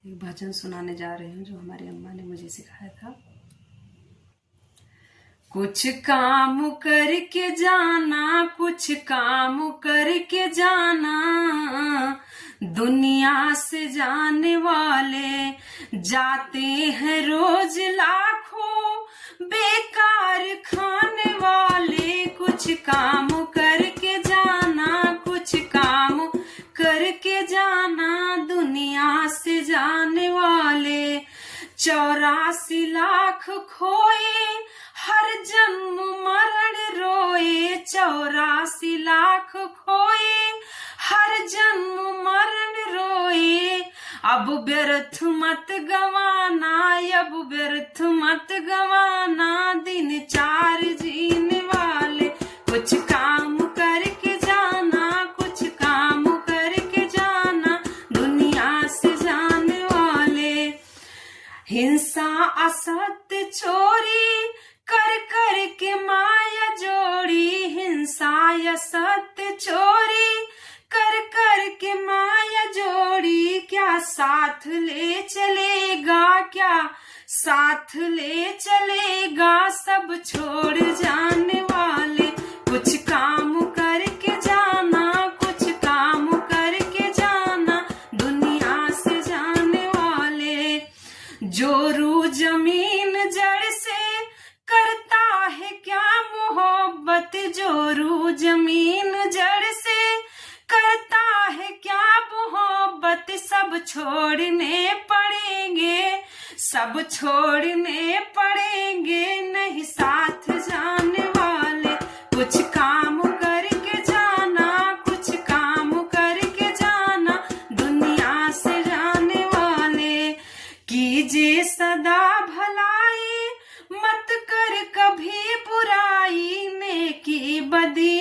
एक भजन सुनाने जा रही हूँ जो हमारी अम्मा ने मुझे सिखाया था। कुछ काम करके जाना, कुछ काम करके जाना, दुनिया से जाने वाले जाते हैं रोज लाखों, बेकार खाने वाले। कुछ काम करके जाना, कुछ काम करके जाना, दुनिया से जाने वाले 84 लाख खोए, हर जन्म मरण रोए। 84 लाख खोए, हर जन्म मरण रोए। अब व्यर्थ मत गवाना, अब व्यर्थ मत गवाना, दिन 4 जीने वाले। कुछ काम करके जाना, कुछ काम करके जाना, दुनिया से जाने वाले। हिंसा असत्य चोरी कर कर के माया जोड़ी। हिंसा असत्य चोरी कर कर के माया जोड़ी। क्या साथ ले चलेगा, क्या साथ ले चलेगा, सब छोड़ जाने वाले। कुछ काम करके जाना, कुछ काम करके जाना, दुनिया से जाने वाले। जोरू जमीन जड़ से करता है क्या मोहब्बत, जोरू जमीन जड़ से करता है क्या मोहब्बत। सब छोड़ने पड़ेंगे, सब छोड़ने पड़ेंगे, नहीं साथ जाने वाले। कुछ काम करके जाना, कुछ काम करके जाना, दुनिया से जाने वाले। कीजिए सदा भलाई, मत कर कभी बुराई, नेकी बदी